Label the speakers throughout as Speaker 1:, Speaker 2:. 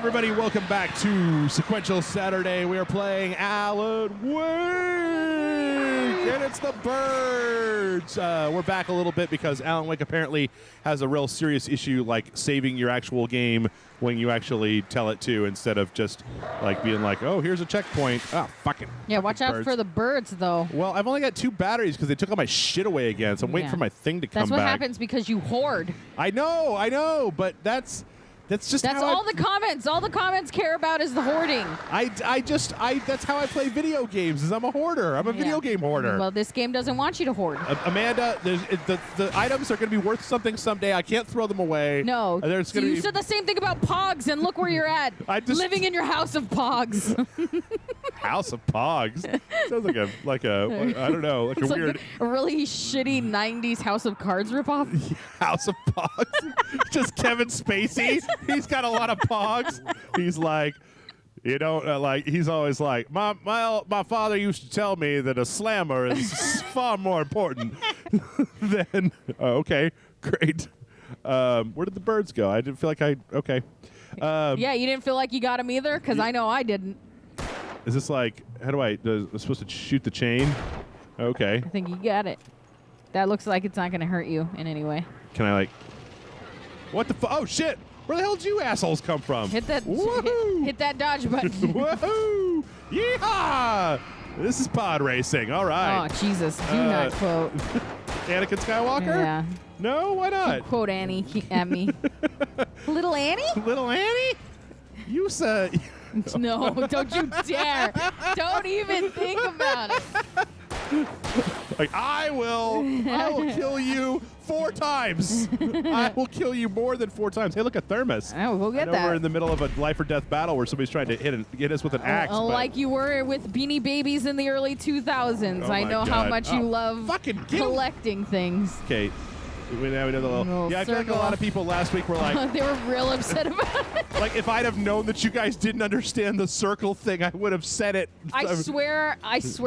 Speaker 1: everybody. Welcome back to Sequential Saturday. We are playing Alan Wake, and it's the birds. We're back a little bit because Alan Wake apparently has a real serious issue, like saving your actual game when you actually tell it to, instead of just like being like, oh, here's a checkpoint. Oh, fucking.
Speaker 2: Yeah, watch out for the birds, though.
Speaker 1: Well, I've only got 2 batteries because they took all my shit away again, so I'm waiting for my thing to come back.
Speaker 2: That's what happens because you hoard.
Speaker 1: I know, but that's just
Speaker 2: that's
Speaker 1: how
Speaker 2: all the comments. All the comments care about is the hoarding.
Speaker 1: That's how I play video games. Is I'm a hoarder. I'm a video game hoarder.
Speaker 2: Well, this game doesn't want you to hoard.
Speaker 1: Amanda, the items are going to be worth something someday. I can't throw them away.
Speaker 2: No. You said the same thing about Pogs, and look where you're at. Living in your house of Pogs.
Speaker 1: House of Pogs. Sounds like a I don't know, like a weird,
Speaker 2: a really shitty '90s House of Cards ripoff.
Speaker 1: House of Pogs. Just Kevin Spacey. He's got a lot of Pogs. He's like, you know, he's always like, my father used to tell me that a slammer is far more important than. Okay, great. Where did the birds go? I didn't feel like okay.
Speaker 2: Yeah, you didn't feel like you got him either, because I know I didn't.
Speaker 1: Is this like, I'm supposed to shoot the chain? Okay.
Speaker 2: I think you got it. That looks like it's not going to hurt you in any way.
Speaker 1: Can I what the oh shit! Where the hell did you assholes come from?
Speaker 2: Hit that hit that dodge button.
Speaker 1: Woohoo! Yeehaw! This is pod racing. All right.
Speaker 2: Oh, Jesus. Do not quote.
Speaker 1: Anakin Skywalker?
Speaker 2: Yeah.
Speaker 1: No, why not?
Speaker 2: Quote Annie at me. Little Annie?
Speaker 1: Little Annie? You said...
Speaker 2: No, don't you dare. Don't even think about it.
Speaker 1: Like, I will kill you 4 times. I will kill you more than 4 times. Hey, look, a thermos.
Speaker 2: Oh, we'll get that.
Speaker 1: We're in the middle of a life or death battle where somebody's trying to hit us with an axe.
Speaker 2: Like you were with Beanie Babies in the early 2000s. I know how much you love collecting things.
Speaker 1: Okay. We know the little I feel like a lot of people last week were like...
Speaker 2: they were real upset about it.
Speaker 1: Like, if I'd have known that you guys didn't understand the circle thing, I would have said it.
Speaker 2: I swear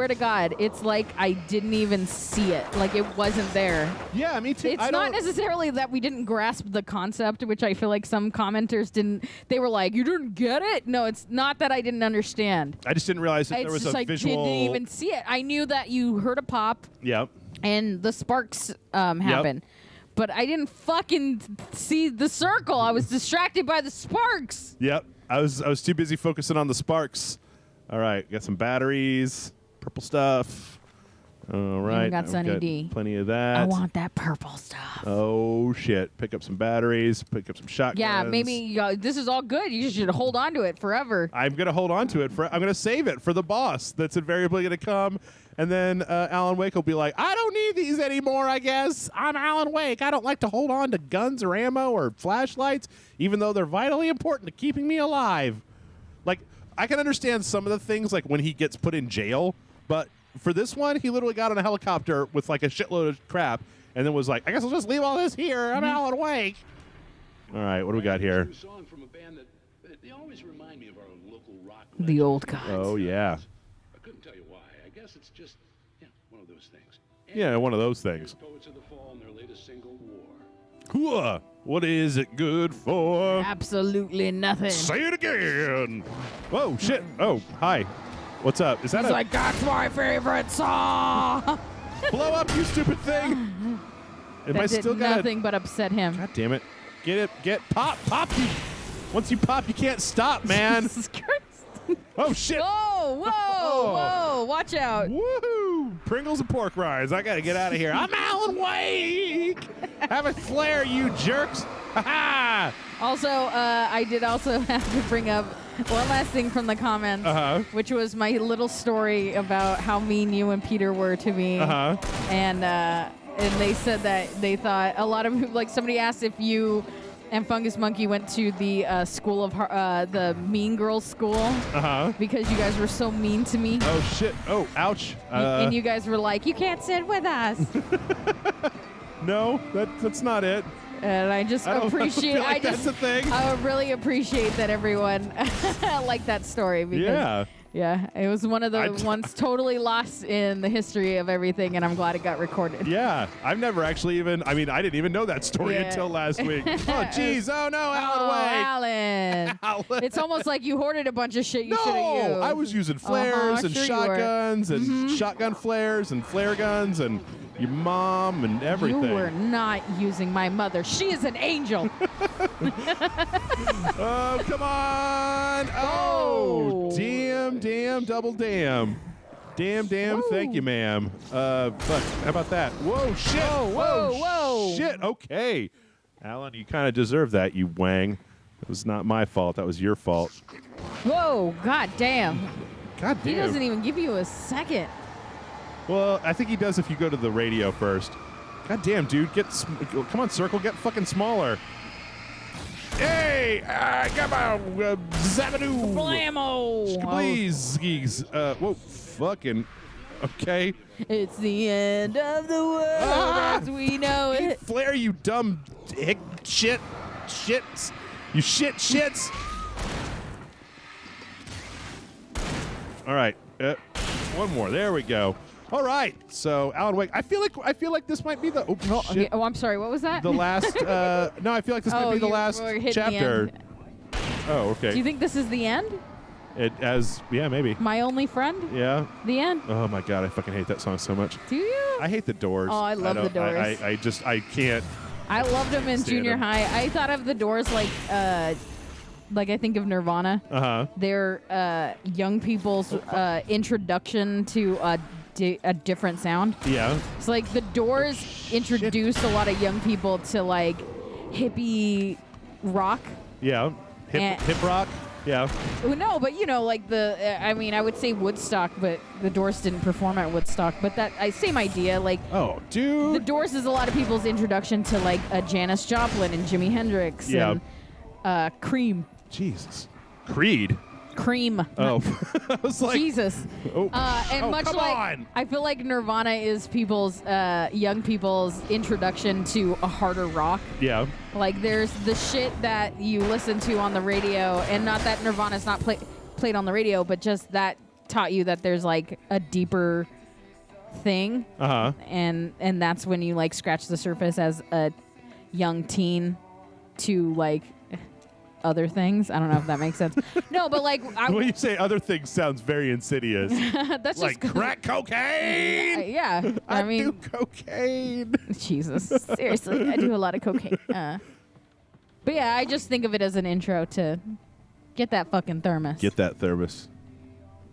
Speaker 2: to God, it's like I didn't even see it. Like, it wasn't there.
Speaker 1: Yeah, me too.
Speaker 2: It's not necessarily that we didn't grasp the concept, which I feel like some commenters didn't. They were like, you didn't get it? No, it's not that I didn't understand.
Speaker 1: I just didn't realize that there was a visual...
Speaker 2: I didn't even see it. I knew that you heard a pop.
Speaker 1: Yep.
Speaker 2: And the sparks happen. Yep. But I didn't fucking see the circle. I was distracted by the sparks.
Speaker 1: Yep. I was too busy focusing on the sparks. All right. Got some batteries. Purple stuff. All right.
Speaker 2: We got Sunny D.
Speaker 1: Plenty of that.
Speaker 2: I want that purple stuff.
Speaker 1: Oh, shit. Pick up some batteries. Pick up some shotguns.
Speaker 2: Yeah, maybe this is all good. You should hold on to it forever.
Speaker 1: I'm going to hold on to it. I'm going to save it for the boss that's invariably going to come. And then Alan Wake will be like, I don't need these anymore, I guess. I'm Alan Wake. I don't like to hold on to guns or ammo or flashlights, even though they're vitally important to keeping me alive. Like, I can understand some of the things, like when he gets put in jail, but for this one, he literally got on a helicopter with like a shitload of crap and then was like, I guess I'll just leave all this here. I'm Alan Wake. All right, what do we got here?
Speaker 3: They always remind me of our local rock.
Speaker 2: The old gods.
Speaker 1: Oh, yeah.
Speaker 3: I couldn't tell you why. I guess it's just, one of those things.
Speaker 1: Yeah, one of those things.
Speaker 3: Poets of the Fall and their latest single, War.
Speaker 1: Hooah! What is it good for?
Speaker 2: Absolutely nothing.
Speaker 1: Say it again. Whoa, shit. Oh, hi. What's up? Is that
Speaker 2: He's like, that's my favorite song.
Speaker 1: Blow up, you stupid thing.
Speaker 2: That did nothing but upset him.
Speaker 1: God damn it. Pop. Once you pop, you can't stop, man.
Speaker 2: Jesus Christ.
Speaker 1: Oh, shit.
Speaker 2: Whoa. Watch out.
Speaker 1: Woohoo. Pringles and pork rinds. I got to get out of here. I'm Alan Wake. Have a flare, you jerks. Ha-ha.
Speaker 2: Also, I did also have to bring up one last thing from the comments, which was my little story about how mean you and Peter were to me. And they said that they thought a lot of, like, somebody asked if you and Fungus Monkey went to the school of the Mean Girls school because you guys were so mean to me.
Speaker 1: Oh shit! Oh, ouch!
Speaker 2: And you guys were like, you can't sit with us.
Speaker 1: No, that's not it.
Speaker 2: And I just appreciate.
Speaker 1: That's the thing.
Speaker 2: I would really appreciate that everyone liked that story because Yeah, it was one of the ones totally lost in the history of everything, and I'm glad it got recorded.
Speaker 1: Yeah, I've never actually even, I mean, I didn't even know that story until last week. Oh, jeez. Oh, no, Alan Wake.
Speaker 2: Alan. It's almost like you hoarded a bunch of shit you should have used.
Speaker 1: No, I was using flares and
Speaker 2: sure
Speaker 1: shotguns and shotgun flares and flare guns and your mom and everything.
Speaker 2: You were not using my mother. She is an angel.
Speaker 1: Oh, come on. Oh, damn, double damn. Damn,
Speaker 2: Woo.
Speaker 1: thank you, ma'am. Fuck, how about that? Whoa, shit.
Speaker 2: Whoa.
Speaker 1: Shit, okay. Alan, you kind of deserve that, you wang. It was not my fault. That was your fault.
Speaker 2: Whoa, god damn.
Speaker 1: God damn.
Speaker 2: He doesn't even give you a second.
Speaker 1: Well, I think he does if you go to the radio first. God damn, dude. Come on, Circle. Get fucking smaller. Hey! Come on! Zabadoo!
Speaker 2: Blammo!
Speaker 1: Please, geeks. Whoa, fucking. Okay.
Speaker 2: It's the end of the world as we know it.
Speaker 1: Flare, you dumb shits. You shits. All right. One more. There we go. All right. So, Alan Wake. I feel like this might be the. Oh, shit.
Speaker 2: Okay. Oh, I'm sorry. What was that?
Speaker 1: The last. No, I feel like this might be the last chapter. Oh, okay.
Speaker 2: Do you think this is the end?
Speaker 1: Yeah, maybe.
Speaker 2: My Only Friend?
Speaker 1: Yeah.
Speaker 2: The end?
Speaker 1: Oh my God, I fucking hate that song so much.
Speaker 2: Do you?
Speaker 1: I hate the Doors.
Speaker 2: Oh, I love the Doors.
Speaker 1: I can't.
Speaker 2: I loved them in
Speaker 1: stand
Speaker 2: junior
Speaker 1: them.
Speaker 2: high. I thought of the Doors like I think of Nirvana.
Speaker 1: Uh-huh.
Speaker 2: They're young people's introduction to a different sound.
Speaker 1: Yeah.
Speaker 2: It's like the Doors introduced a lot of young people to like hippie rock.
Speaker 1: Yeah. Hip rock. Yeah.
Speaker 2: Well, no, but you know, like I mean, I would say Woodstock, but the Doors didn't perform at Woodstock. But same idea. Like,
Speaker 1: Oh, dude.
Speaker 2: the Doors is a lot of people's introduction to like Janis Joplin and Jimi Hendrix and Cream.
Speaker 1: Jesus. Creed.
Speaker 2: Cream.
Speaker 1: Oh. I was like.
Speaker 2: Jesus.
Speaker 1: Oh.
Speaker 2: And much
Speaker 1: come
Speaker 2: like
Speaker 1: on.
Speaker 2: I feel like Nirvana is young people's introduction to a harder rock.
Speaker 1: Yeah.
Speaker 2: Like there's the shit that you listen to on the radio, and not that Nirvana's not played on the radio, but just that taught you that there's like a deeper thing.
Speaker 1: Uh-huh.
Speaker 2: And that's when you like scratch the surface as a young teen to like other things. I don't know if that makes sense. No, but like
Speaker 1: When you say other things, sounds very insidious.
Speaker 2: that's
Speaker 1: Like
Speaker 2: just
Speaker 1: crack cocaine.
Speaker 2: yeah.
Speaker 1: I
Speaker 2: mean,
Speaker 1: do cocaine.
Speaker 2: Jesus, seriously, I do a lot of cocaine. But yeah, I just think of it as an intro to get that fucking thermos.
Speaker 1: Get that thermos.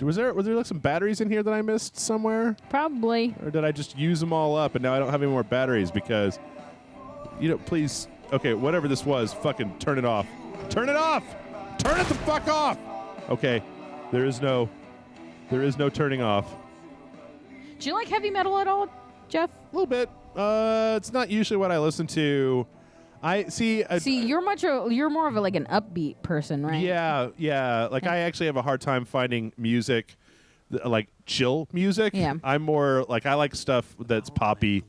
Speaker 1: Was there like some batteries in here that I missed somewhere?
Speaker 2: Probably.
Speaker 1: Or did I just use them all up and now I don't have any more batteries because, please, okay, whatever this was, fucking turn it off. Turn it off! Turn it the fuck off! Okay, there is no turning off.
Speaker 2: Do you like heavy metal at all, Jeff?
Speaker 1: A little bit. It's not usually what I listen to. See,
Speaker 2: you're more of like an upbeat person, right?
Speaker 1: Yeah. Like I actually have a hard time finding music, like chill music.
Speaker 2: Yeah.
Speaker 1: I'm more like I like stuff that's poppy.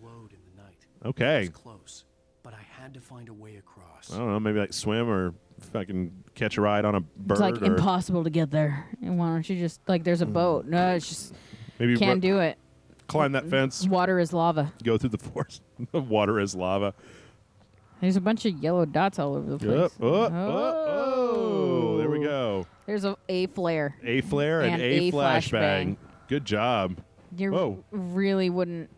Speaker 1: Okay.
Speaker 4: It was close, but I had to find a way across.
Speaker 1: I don't know, maybe like swim or fucking catch a ride on a bird.
Speaker 2: It's like
Speaker 1: or
Speaker 2: impossible to get there. And why don't you just like there's a boat? No, it's just
Speaker 1: maybe
Speaker 2: can't do it.
Speaker 1: Climb that fence.
Speaker 2: Water is lava.
Speaker 1: Go through the forest. Water is lava.
Speaker 2: There's a bunch of yellow dots all over the place.
Speaker 1: Yep. Oh, there we go.
Speaker 2: There's a flare.
Speaker 1: A flare and a flashbang. Good job.
Speaker 2: You really wouldn't.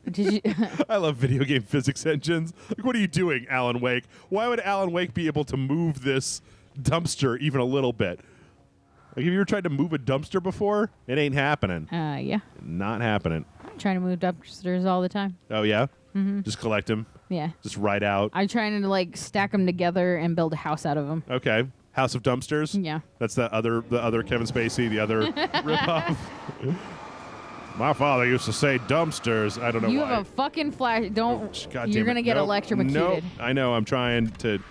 Speaker 2: Did you?
Speaker 1: I love video game physics engines. Like, what are you doing, Alan Wake? Why would Alan Wake be able to move this dumpster even a little bit? Like, have you ever tried to move a dumpster before? It ain't happening.
Speaker 2: Yeah.
Speaker 1: Not happening.
Speaker 2: I'm trying to move dumpsters all the time.
Speaker 1: Oh, yeah? Mm-hmm. Just collect them?
Speaker 2: Yeah.
Speaker 1: Just ride out?
Speaker 2: I'm trying to like stack them together and build a house out of them.
Speaker 1: Okay. House of Dumpsters?
Speaker 2: Yeah.
Speaker 1: That's the other Kevin Spacey, the other ripoff. My father used to say dumpsters. I don't know
Speaker 2: You
Speaker 1: why.
Speaker 2: have a fucking flash. Don't.
Speaker 1: God
Speaker 2: You're
Speaker 1: damn
Speaker 2: gonna
Speaker 1: it.
Speaker 2: get
Speaker 1: Nope.
Speaker 2: electrocuted.
Speaker 1: Nope. I know. I'm trying to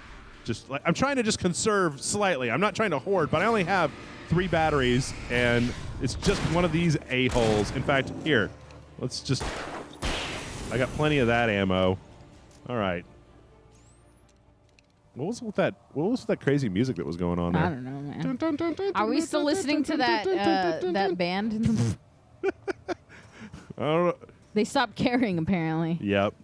Speaker 1: just conserve slightly. I'm not trying to hoard, but I only have 3 batteries, and it's just one of these a-holes. In fact, here, I got plenty of that ammo. All right. What was with that crazy music that was going on there?
Speaker 2: I don't know, man. Are we still listening to that band?
Speaker 1: I don't know.
Speaker 2: They stopped caring, apparently.
Speaker 1: Yep.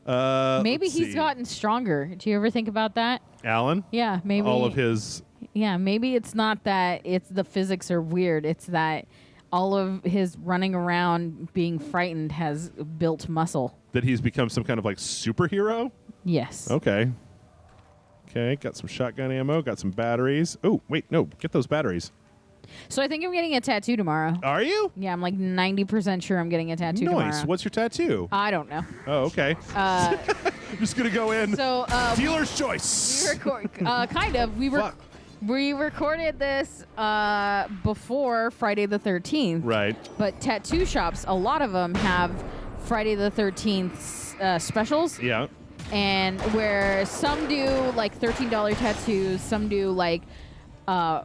Speaker 2: Maybe he's gotten stronger. Do you ever think about that?
Speaker 1: Alan?
Speaker 2: Yeah, maybe.
Speaker 1: All of his...
Speaker 2: Yeah, maybe it's not that it's the physics are weird. It's that all of his running around being frightened has built muscle.
Speaker 1: That he's become some kind of like superhero?
Speaker 2: Yes.
Speaker 1: Okay. Okay, got some shotgun ammo, got some batteries. Oh, wait, no, get those batteries.
Speaker 2: So I think I'm getting a tattoo tomorrow.
Speaker 1: Are you?
Speaker 2: Yeah, I'm like 90% sure I'm getting a tattoo tomorrow.
Speaker 1: Nice. What's your tattoo?
Speaker 2: I don't know.
Speaker 1: Oh, okay. Just going to go in.
Speaker 2: So
Speaker 1: dealer's choice.
Speaker 2: We record, kind of. We recorded this before Friday the 13th.
Speaker 1: Right.
Speaker 2: But tattoo shops, a lot of them have Friday the 13th specials.
Speaker 1: Yeah.
Speaker 2: And where some do like $13 tattoos, some do like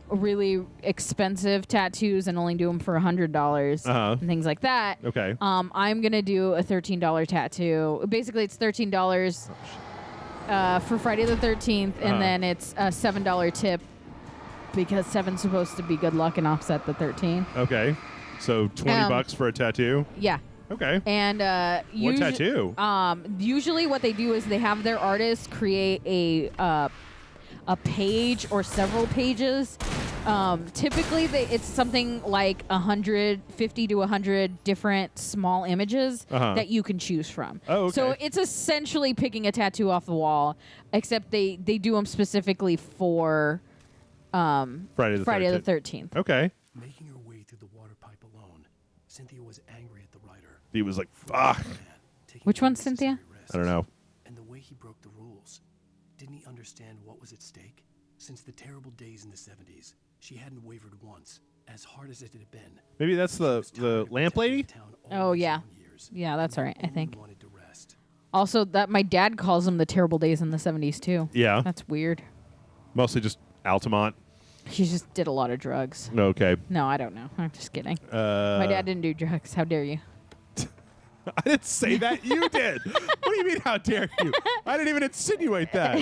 Speaker 2: really expensive tattoos and only do them for $100 and things like that.
Speaker 1: Okay.
Speaker 2: I'm gonna do a $13 tattoo. Basically, it's $13 for Friday the 13th, and then it's a $7 tip because 7's supposed to be good luck and offset the 13.
Speaker 1: Okay. So $20 for a tattoo.
Speaker 2: Yeah.
Speaker 1: Okay.
Speaker 2: And
Speaker 1: what tattoo?
Speaker 2: Usually, what they do is they have their artists create a page or several pages. Typically, it's something like 150 to 100 different small images that you can choose from.
Speaker 1: Oh, okay.
Speaker 2: So it's essentially picking a tattoo off the wall, except they do them specifically for
Speaker 1: Friday the
Speaker 2: 13th.
Speaker 1: Okay.
Speaker 4: Making her way through the water pipe alone, Cynthia was angry at the writer.
Speaker 1: He was like, fuck.
Speaker 2: Which one's Cynthia?
Speaker 1: I don't know.
Speaker 4: And the way he broke the rules. Didn't he understand what was at stake? Since the terrible days in the 70s, she hadn't wavered once, as hard as it had been.
Speaker 1: Maybe that's the lamp lady?
Speaker 2: Oh, yeah. Yeah, that's all right, I think. Also, that my dad calls them the terrible days in the 70s, too.
Speaker 1: Yeah.
Speaker 2: That's weird.
Speaker 1: Mostly just Altamont.
Speaker 2: She just did a lot of drugs.
Speaker 1: Okay.
Speaker 2: No, I don't know. I'm just kidding. My dad didn't do drugs. How dare you?
Speaker 1: I didn't say that. You did. What do you mean, how dare you? I didn't even insinuate that.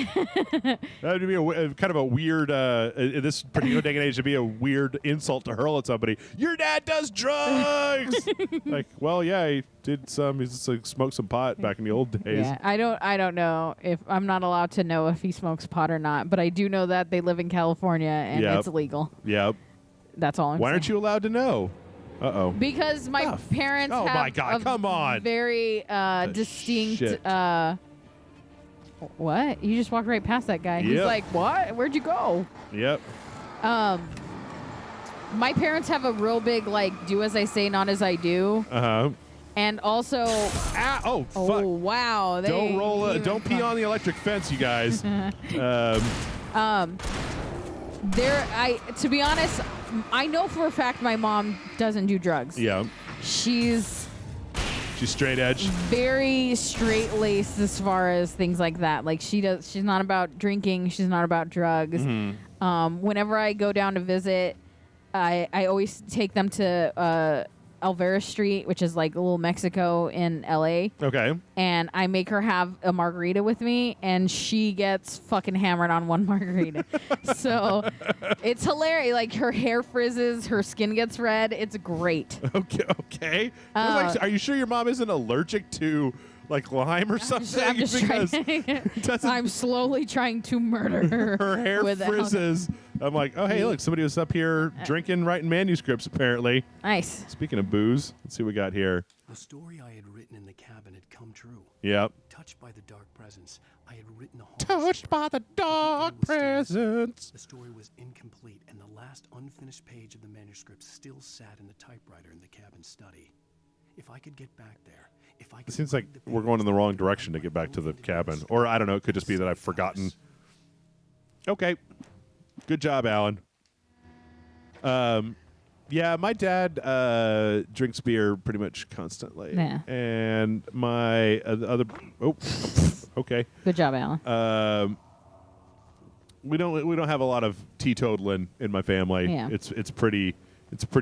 Speaker 1: That would be kind of a weird, in this particular day and age, it'd be a weird insult to hurl at somebody. Your dad does drugs! Like, well, yeah, he did some. He's like, smoked some pot back in the old days.
Speaker 2: Yeah, I don't know if I'm not allowed to know if he smokes pot or not, but I do know that they live in California and it's illegal.
Speaker 1: Yep.
Speaker 2: That's all I'm saying.
Speaker 1: Why aren't you allowed to know? Uh-oh.
Speaker 2: Because my parents have
Speaker 1: my God, come on.
Speaker 2: Very distinct... what? You just walked right past that guy.
Speaker 1: Yep.
Speaker 2: He's like, what? Where'd you go?
Speaker 1: Yep.
Speaker 2: My parents have a real big, like, do as I say, not as I do.
Speaker 1: Uh-huh.
Speaker 2: And also...
Speaker 1: Oh, fuck.
Speaker 2: Oh, wow.
Speaker 1: Don't pee on the electric fence, you guys.
Speaker 2: To be honest, I know for a fact my mom doesn't do drugs.
Speaker 1: Yeah.
Speaker 2: She's
Speaker 1: straight edge.
Speaker 2: Very straight laced as far as things like that. Like she's not about drinking. She's not about drugs.
Speaker 1: Mm-hmm.
Speaker 2: Whenever I go down to visit, I always take them to Alvera Street, which is like a little Mexico in LA.
Speaker 1: Okay.
Speaker 2: And I make her have a margarita with me, and she gets fucking hammered on one margarita. So it's hilarious. Like her hair frizzes, her skin gets red. It's great.
Speaker 1: Okay. Are you sure your mom isn't allergic to like lime or something?
Speaker 2: I'm slowly trying to murder her.
Speaker 1: Her hair frizzes. I'm like, oh, hey, look, somebody was up here drinking, writing manuscripts, apparently.
Speaker 2: Nice.
Speaker 1: Speaking of booze, let's see what we got here.
Speaker 4: The story I had written in the cabin had come true.
Speaker 1: Yep.
Speaker 4: Touched by the dark presence, I had written a whole
Speaker 1: Touched by the dark presence.
Speaker 4: The story was incomplete, and the last unfinished page of the manuscript still sat in the typewriter in the cabin study. If I could get back there, if I could...
Speaker 1: It seems like we're going in the wrong direction to get back to the cabin. Or, I don't know, it could just be that I've forgotten. Okay. Good job, Alan. Yeah, my dad drinks beer pretty much constantly.
Speaker 2: Yeah.
Speaker 1: And my other... Oh, okay.
Speaker 2: Good job, Alan.
Speaker 1: We don't have a lot of teetotaling in my family.
Speaker 2: Yeah.
Speaker 1: It's a pretty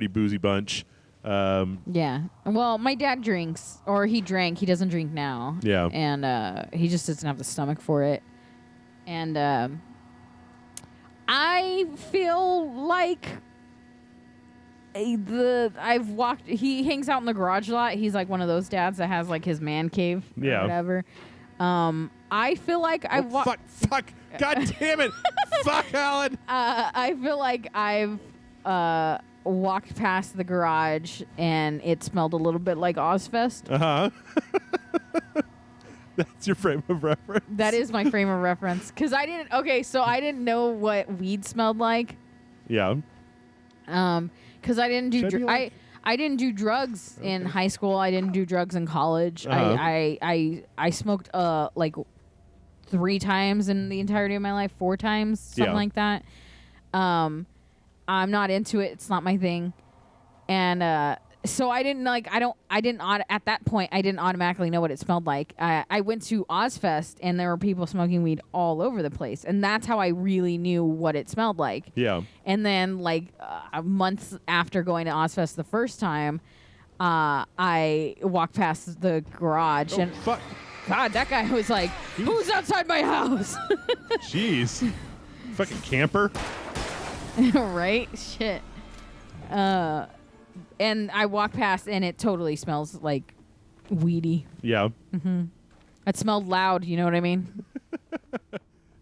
Speaker 1: boozy bunch.
Speaker 2: Yeah. Well, my dad drinks, or he drank. He doesn't drink now.
Speaker 1: Yeah.
Speaker 2: And he just doesn't have the stomach for it. And I feel like I've walked. He hangs out in the garage a lot. He's like one of those dads that has like his man cave or whatever. I feel like I've
Speaker 1: fuck. God damn it. Fuck, Alan.
Speaker 2: I feel like I've walked past the garage and it smelled a little bit like Ozfest.
Speaker 1: That's your frame of reference.
Speaker 2: That is my frame of reference. Because I didn't know what weed smelled like.
Speaker 1: Yeah.
Speaker 2: Because I didn't do I didn't do drugs in high school. I didn't do drugs in college. I smoked like 3 times in the entirety of my life, 4 times, something like that. I'm not into it. It's not my thing. And so I didn't at that point I didn't automatically know what it smelled like. I went to Ozfest and there were people smoking weed all over the place, and that's how I really knew what it smelled like.
Speaker 1: Yeah.
Speaker 2: And then like months after going to Ozfest the first time, I walked past the garage and
Speaker 1: fuck.
Speaker 2: God, that guy was like, "Who's outside my house?"
Speaker 1: Jeez. Fucking camper.
Speaker 2: Right? Shit. And I walk past, and it totally smells like weedy.
Speaker 1: Yeah.
Speaker 2: Mm-hmm. It smelled loud. You know what I mean?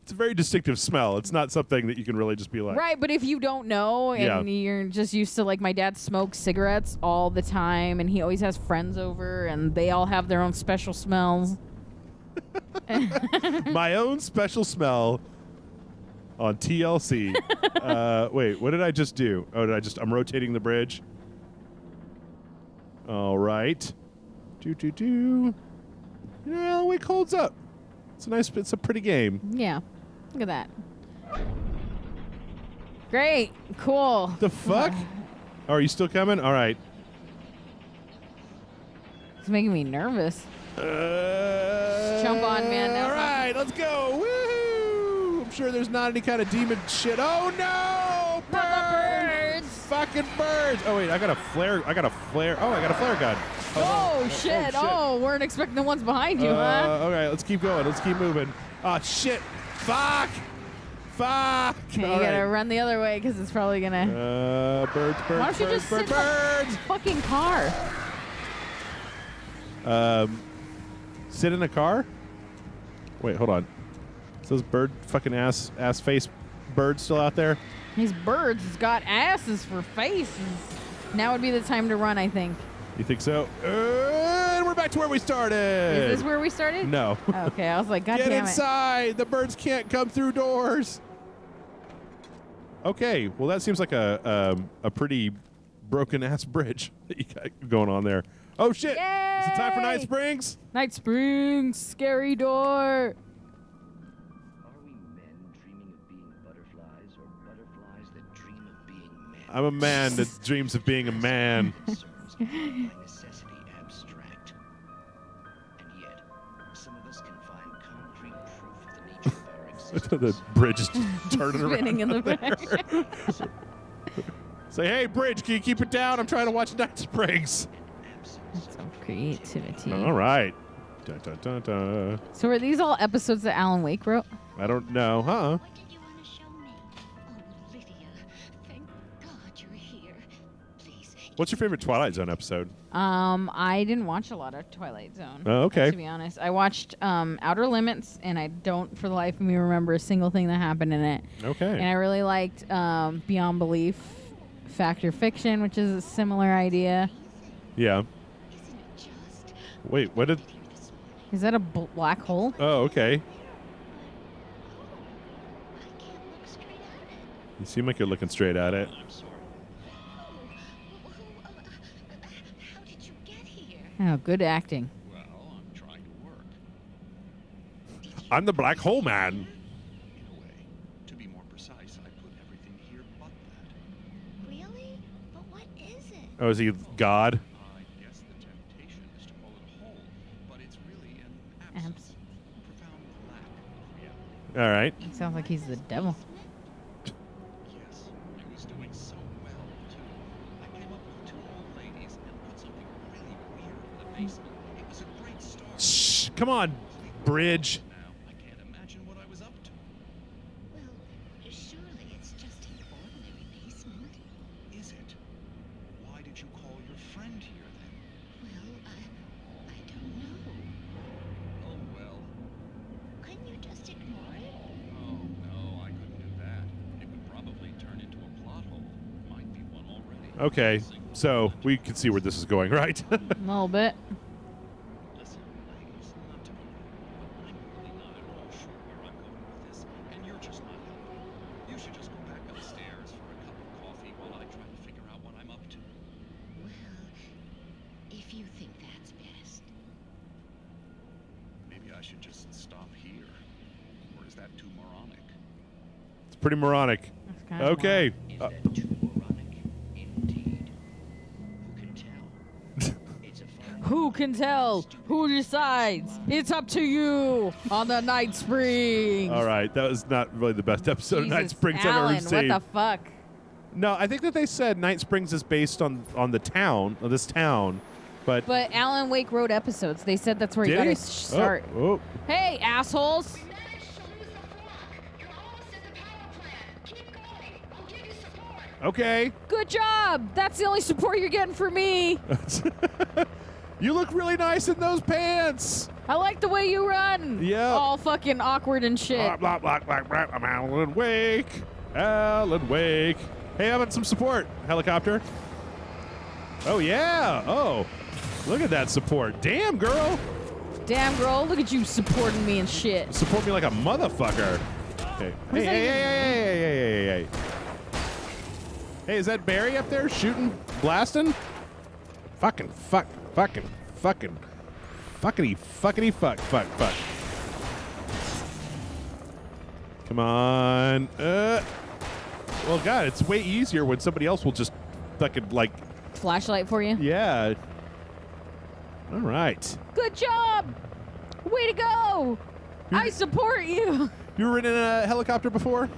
Speaker 1: It's a very distinctive smell. It's not something that you can really just be like.
Speaker 2: Right, but if you don't know, and you're just used to, like, my dad smokes cigarettes all the time, and he always has friends over, and they all have their own special smells.
Speaker 1: My own special smell on TLC. Wait, what did I just do? Oh, I'm rotating the bridge. All right. Do. Yeah, Wake holds up. It's a pretty game.
Speaker 2: Yeah. Look at that. Great. Cool.
Speaker 1: The fuck? Oh, are you still coming? All right.
Speaker 2: It's making me nervous. Jump on, man.
Speaker 1: All right, let's go. Woo! I'm sure there's not any kind of demon shit. Oh, no!
Speaker 2: Birds!
Speaker 1: Fucking birds! Oh, wait, I got a flare. Oh, I got a flare gun.
Speaker 2: Oh, shit. Oh, weren't expecting the ones behind you, huh?
Speaker 1: Okay, let's keep going. Let's keep moving. Oh, shit. Fuck!
Speaker 2: Okay, you gotta run the other way because it's probably gonna...
Speaker 1: Birds.
Speaker 2: Why don't you just sit in the fucking car?
Speaker 1: Sit in a car? Wait, hold on. Is those bird fucking ass face birds still out there?
Speaker 2: These birds got asses for faces. Now would be the time to run, I think.
Speaker 1: You think so? And we're back to where we started.
Speaker 2: Is this where we started?
Speaker 1: No.
Speaker 2: Okay, I was like, God damn it.
Speaker 1: Get inside. The birds can't come through doors. Okay, well that seems like a pretty broken ass bridge that you got going on there. Oh shit!
Speaker 2: Yay!
Speaker 1: Is it time for Night Springs?
Speaker 2: Night Springs, scary door.
Speaker 5: Are we men dreaming of being butterflies, or butterflies that dream of being men?
Speaker 1: I'm a man that dreams of being a man.
Speaker 5: Concerns are by necessity abstract, and yet some of us can find concrete proof of the nature of our existence.
Speaker 1: The bridge is turning around.
Speaker 2: Spinning in the back.
Speaker 1: Say, hey, bridge, can you keep it down? I'm trying to watch Night Springs.
Speaker 2: Some creativity.
Speaker 1: All right. Dun, dun, dun, dun.
Speaker 2: So are these all episodes that Alan Wake wrote?
Speaker 1: I don't know, huh?
Speaker 6: What did you want to show me? Oh, Lydia, thank God you're here. Please.
Speaker 1: What's your favorite Twilight Zone episode?
Speaker 2: I didn't watch a lot of Twilight Zone.
Speaker 1: Oh, okay.
Speaker 2: To be honest, I watched Outer Limits, and I don't, for the life of me, remember a single thing that happened in it.
Speaker 1: Okay.
Speaker 2: And I really liked Beyond Belief, Fact or Fiction, which is a similar idea.
Speaker 1: Yeah.
Speaker 6: Isn't it just?
Speaker 1: Wait, what did...
Speaker 2: Is that a black hole?
Speaker 1: Oh, okay.
Speaker 6: I can't look straight at it.
Speaker 1: You seem like you're looking straight at it.
Speaker 3: I'm sorry.
Speaker 6: How did you get here?
Speaker 2: Oh, good acting.
Speaker 3: Well, I'm trying to work.
Speaker 1: I'm the black hole man.
Speaker 3: In a way. To be more precise, I put everything here but that.
Speaker 6: Really? But what is it?
Speaker 1: Oh, is he God?
Speaker 3: I guess the temptation is to call it a hole, but it's really an absence. Profound lack of reality.
Speaker 1: All right.
Speaker 2: It sounds like he's the devil.
Speaker 3: Yes, I was doing so well, too. I came up with 2 old ladies and put something really weird in the basement. It was a great start.
Speaker 1: Shh. Come on, bridge.
Speaker 3: Now, I can't imagine what I was up to.
Speaker 1: Okay, so we can see where this is going, right?
Speaker 2: A little bit.
Speaker 3: Listen, it's not to me, but I'm really not at all sure where I'm going with this, and you're just not helping. You should just go back upstairs for a cup of coffee while I try to figure out what I'm up to.
Speaker 6: Well, if you think that's best.
Speaker 3: Maybe I should just stop here. Or is that too moronic?
Speaker 1: It's pretty moronic.
Speaker 2: That's kind of
Speaker 1: Okay.
Speaker 5: Is that too moronic? Indeed. Who can tell? It's a fine
Speaker 2: Who can tell? Who decides? It's up to you on the Night Springs.
Speaker 1: All right, that was not really the best episode of Night
Speaker 2: Jesus,
Speaker 1: Springs
Speaker 2: Alan,
Speaker 1: I've ever seen.
Speaker 2: what the fuck?
Speaker 1: No, I think that they said Night Springs is based on the town, on this town, but
Speaker 2: But Alan Wake wrote episodes. They said that's where you
Speaker 1: did
Speaker 2: gotta
Speaker 1: he?
Speaker 2: start.
Speaker 1: Oh,
Speaker 2: Hey, assholes!
Speaker 1: okay.
Speaker 2: Good job. That's the only support you're getting from me.
Speaker 1: You look really nice in those pants.
Speaker 2: I like the way you run.
Speaker 1: Yeah.
Speaker 2: All fucking awkward and shit.
Speaker 1: Blah, blah, blah, blah, blah. I'm Alan Wake. Alan Wake. Hey, how about some support? Helicopter. Oh, yeah. Oh, look at that support. Damn, girl.
Speaker 2: Damn, girl, look at you supporting me and shit.
Speaker 1: Support me like a motherfucker. Okay.
Speaker 2: What
Speaker 1: Hey,
Speaker 2: is that
Speaker 1: hey,
Speaker 2: even-
Speaker 1: hey. Hey, is that Barry up there shooting, blasting? Fucking, fuck. Come on. Well, God, it's way easier when somebody else will just fucking, like,
Speaker 2: Flashlight for you.
Speaker 1: yeah. All right.
Speaker 2: Good job. Way to go. I support you.
Speaker 1: You were in a helicopter before?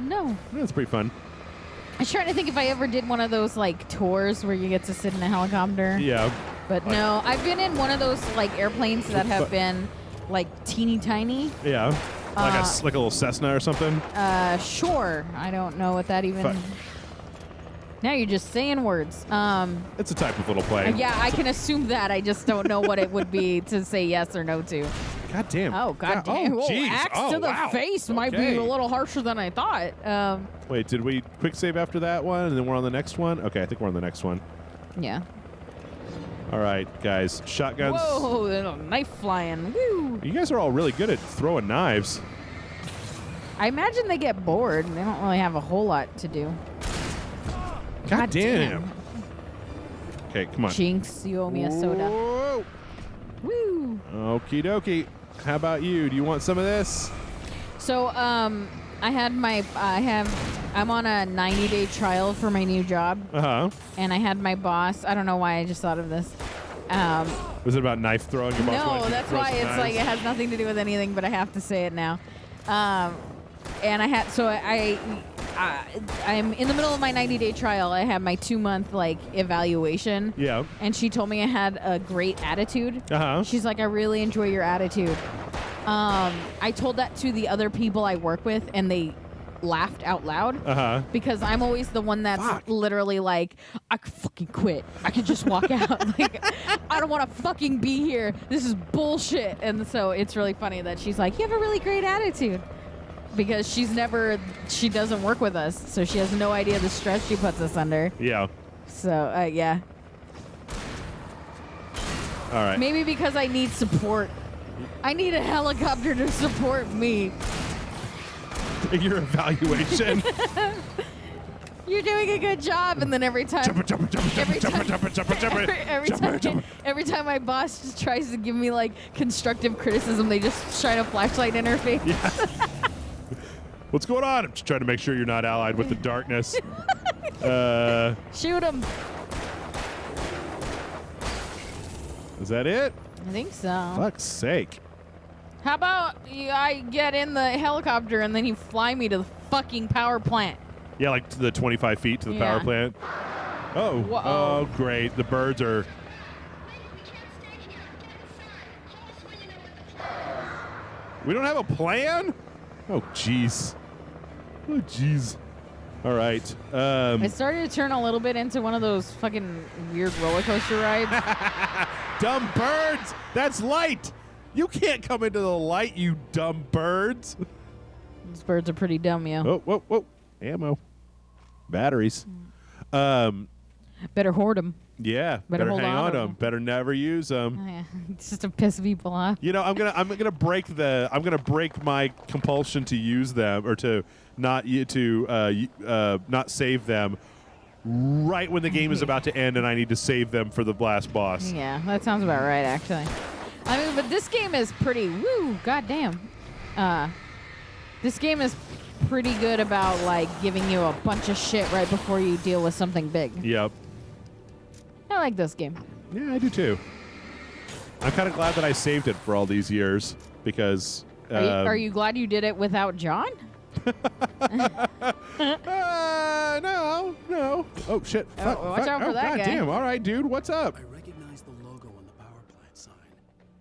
Speaker 2: No.
Speaker 1: That's pretty fun.
Speaker 2: I was trying to think if I ever did one of those like tours where you get to sit in a helicopter.
Speaker 1: Yeah.
Speaker 2: But no, I've been in one of those like airplanes that have been like teeny tiny.
Speaker 1: Yeah. Like like a little Cessna or something.
Speaker 2: Sure. I don't know what that even.
Speaker 1: Fuck.
Speaker 2: Now you're just saying words.
Speaker 1: It's a type of little plane.
Speaker 2: Yeah, I can assume that. I just don't know what it would be to say yes or no to.
Speaker 1: God damn.
Speaker 2: Oh, God damn.
Speaker 1: Oh,
Speaker 2: Whoa,
Speaker 1: jeez.
Speaker 2: axe
Speaker 1: Oh,
Speaker 2: to the
Speaker 1: wow.
Speaker 2: face might be
Speaker 1: Okay.
Speaker 2: a little harsher than I thought.
Speaker 1: Wait, did we quick save after that one and then we're on the next one? Okay, I think we're on the next one.
Speaker 2: Yeah.
Speaker 1: All right, guys. Shotguns.
Speaker 2: Whoa, there's a knife flying. Woo.
Speaker 1: You guys are all really good at throwing knives.
Speaker 2: I imagine they get bored. They don't really have a whole lot to do.
Speaker 1: God damn. Okay, come on.
Speaker 2: Jinx, you owe me a soda.
Speaker 1: Whoa.
Speaker 2: Woo.
Speaker 1: Okie dokie. How about you? Do you want some of this?
Speaker 2: So, I'm on a 90-day trial for my new job,
Speaker 1: Uh-huh.
Speaker 2: and I had my boss. I don't know why I just thought of this.
Speaker 1: Was it about knife throwing? Your boss wanted
Speaker 2: No,
Speaker 1: you to
Speaker 2: that's
Speaker 1: throw
Speaker 2: why
Speaker 1: some
Speaker 2: it's like
Speaker 1: knives?
Speaker 2: it has nothing to do with anything, but I have to say it now. And I'm in the middle of my 90-day trial. I had my 2-month like evaluation.
Speaker 1: Yeah.
Speaker 2: And she told me I had a great attitude.
Speaker 1: Uh-huh.
Speaker 2: She's like, I really enjoy your attitude. I told that to the other people I work with, and they laughed out loud.
Speaker 1: Uh-huh.
Speaker 2: Because I'm always the one that's
Speaker 1: Fuck.
Speaker 2: literally like, I could fucking quit. I could just walk out. Like, I don't want to fucking be here. This is bullshit. And so it's really funny that she's like, you have a really great attitude. Because she doesn't work with us. So she has no idea the stress she puts us under.
Speaker 1: Yeah.
Speaker 2: So, yeah.
Speaker 1: All right.
Speaker 2: Maybe because I need support. I need a helicopter to support me.
Speaker 1: Your evaluation.
Speaker 2: You're doing a good job. And then every time my boss just tries to give me like constructive criticism, they just shine a flashlight in her face.
Speaker 1: What's going on? I'm just trying to make sure you're not allied with the darkness.
Speaker 2: Shoot him.
Speaker 1: Is that it?
Speaker 2: I think so.
Speaker 1: Fuck's sake.
Speaker 2: How about I get in the helicopter and then you fly me to the fucking power plant?
Speaker 1: Yeah, like to the 25 feet to the power
Speaker 2: Yeah.
Speaker 1: plant. Oh.
Speaker 2: Whoa.
Speaker 1: Oh, great. The birds are... We don't have a plan? Oh, jeez. Oh, jeez. All right.
Speaker 2: I started to turn a little bit into one of those fucking weird roller coaster rides.
Speaker 1: Dumb birds! That's light! You can't come into the light, you dumb birds!
Speaker 2: Those birds are pretty dumb, yo.
Speaker 1: Oh, whoa, whoa. Ammo. Batteries.
Speaker 2: Better hoard them.
Speaker 1: Yeah.
Speaker 2: Better hold
Speaker 1: hang
Speaker 2: on
Speaker 1: on
Speaker 2: to
Speaker 1: to them.
Speaker 2: 'em.
Speaker 1: Better never use them.
Speaker 2: Oh, yeah. It's just to piss people off.
Speaker 1: You know, I'm gonna break my compulsion to use them or to not save them right when the game is about to end and I need to save them for the last boss.
Speaker 2: Yeah, that sounds about right, actually. I mean, but this game is pretty. Woo, goddamn. This game is pretty good about like giving you a bunch of shit right before you deal with something big.
Speaker 1: Yep.
Speaker 2: I like this game.
Speaker 1: Yeah, I do too. I'm kind of glad that I saved it for all these years because.
Speaker 2: Are you glad you did it without John?
Speaker 1: No. Oh shit!
Speaker 2: Watch out for that
Speaker 1: God
Speaker 2: guy.
Speaker 1: damn! All right, dude, what's up?
Speaker 4: I recognized the logo on the power plant sign.